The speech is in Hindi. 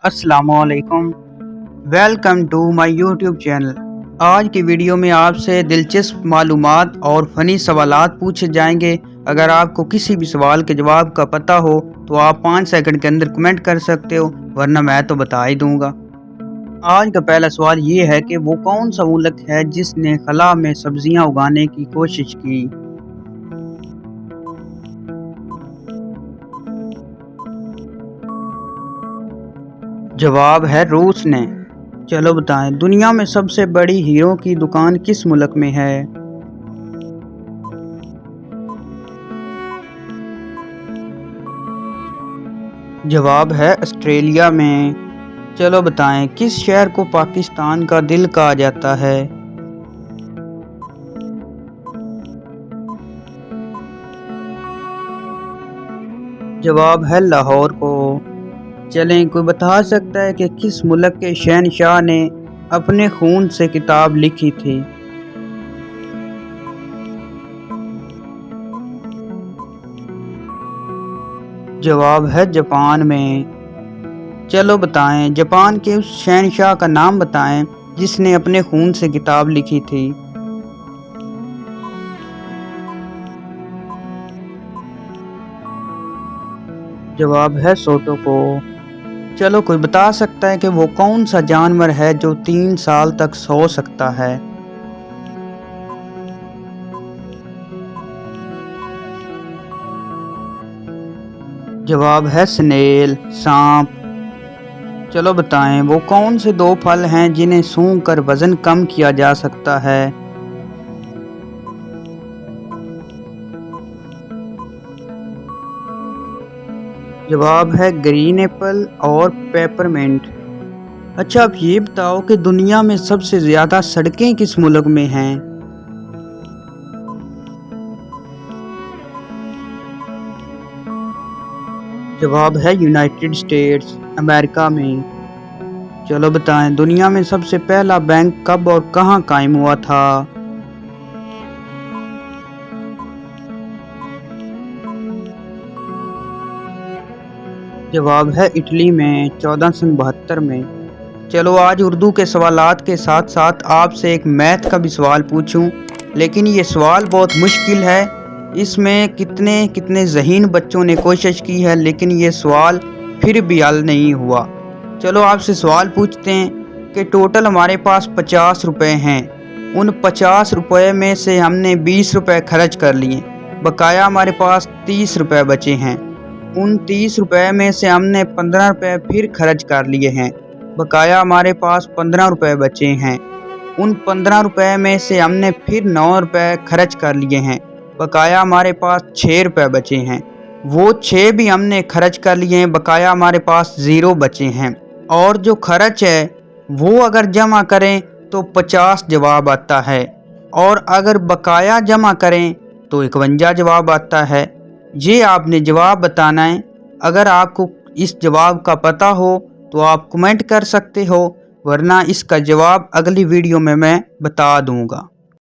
अस्सलामुअलैकुम, welcome to my YouTube channel. आज की वीडियो में आपसे दिलचस्प मालूमात और फ़नी सवालात पूछे जाएंगे। अगर आपको किसी भी सवाल के जवाब का पता हो तो आप 5 सेकंड के अंदर कमेंट कर सकते हो, वरना मैं तो बता ही दूंगा। आज का पहला सवाल ये है कि वो कौन सा मुल्क है जिसने खला में सब्जियां उगाने की कोशिश की। जवाब है रूस ने। चलो बताएं, दुनिया में सबसे बड़ी हीरो की दुकान किस मुल्क में है। जवाब है ऑस्ट्रेलिया में। चलो बताएं, किस शहर को पाकिस्तान का दिल कहा जाता है। जवाब है लाहौर को। चलें, कोई बता सकता है कि किस मुल्क के शहनशाह ने अपने खून से किताब लिखी थी। जवाब है जापान में। चलो बताएं, जापान के उस शहनशाह का नाम बताएं जिसने अपने खून से किताब लिखी थी। जवाब है सोटोको। चलो, कोई बता सकता है कि वो कौन सा जानवर है जो 3 साल तक सो सकता है। जवाब है स्नेल, सांप। चलो बताएं, वो कौन से 2 फल हैं जिन्हें सूंघ कर वजन कम किया जा सकता है। जवाब है ग्रीन एप्पल और पेपरमिंट। अच्छा, आप ये बताओ कि दुनिया में सबसे ज़्यादा सड़कें किस मुल्क में हैं। जवाब है यूनाइटेड स्टेट्स अमेरिका में। चलो बताएं, दुनिया में सबसे पहला बैंक कब और कहाँ कायम हुआ था। जवाब है इटली में 1472 में। चलो, आज उर्दू के सवालात के साथ साथ आपसे एक मैथ का भी सवाल पूछूं, लेकिन ये सवाल बहुत मुश्किल है। इसमें कितने कितने ज़हीन बच्चों ने कोशिश की है, लेकिन ये सवाल फिर भी हल नहीं हुआ। चलो, आपसे सवाल पूछते हैं कि टोटल हमारे पास 50 रुपये हैं। उन 50 रुपये में से हमने 20 रुपये खर्च कर लिए, बकाया हमारे पास 30 रुपये बचे हैं। उन 30 रुपये में से हमने 15 रुपये फिर खर्च कर लिए हैं, बकाया हमारे पास 15 रुपये बचे हैं। उन 15 रुपये में से हमने फिर 9 रुपये खर्च कर लिए हैं, बकाया हमारे पास 6 रुपये बचे हैं। वो 6 भी हमने खर्च कर लिए हैं, बकाया हमारे पास 0 बचे हैं। और जो खर्च है वो अगर जमा करें तो 50 जवाब आता है, और अगर बकाया जमा करें तो 51 जवाब आता है। ये आपने जवाब बताना है। अगर आपको इस जवाब का पता हो तो आप कमेंट कर सकते हो, वरना इसका जवाब अगली वीडियो में मैं बता दूंगा।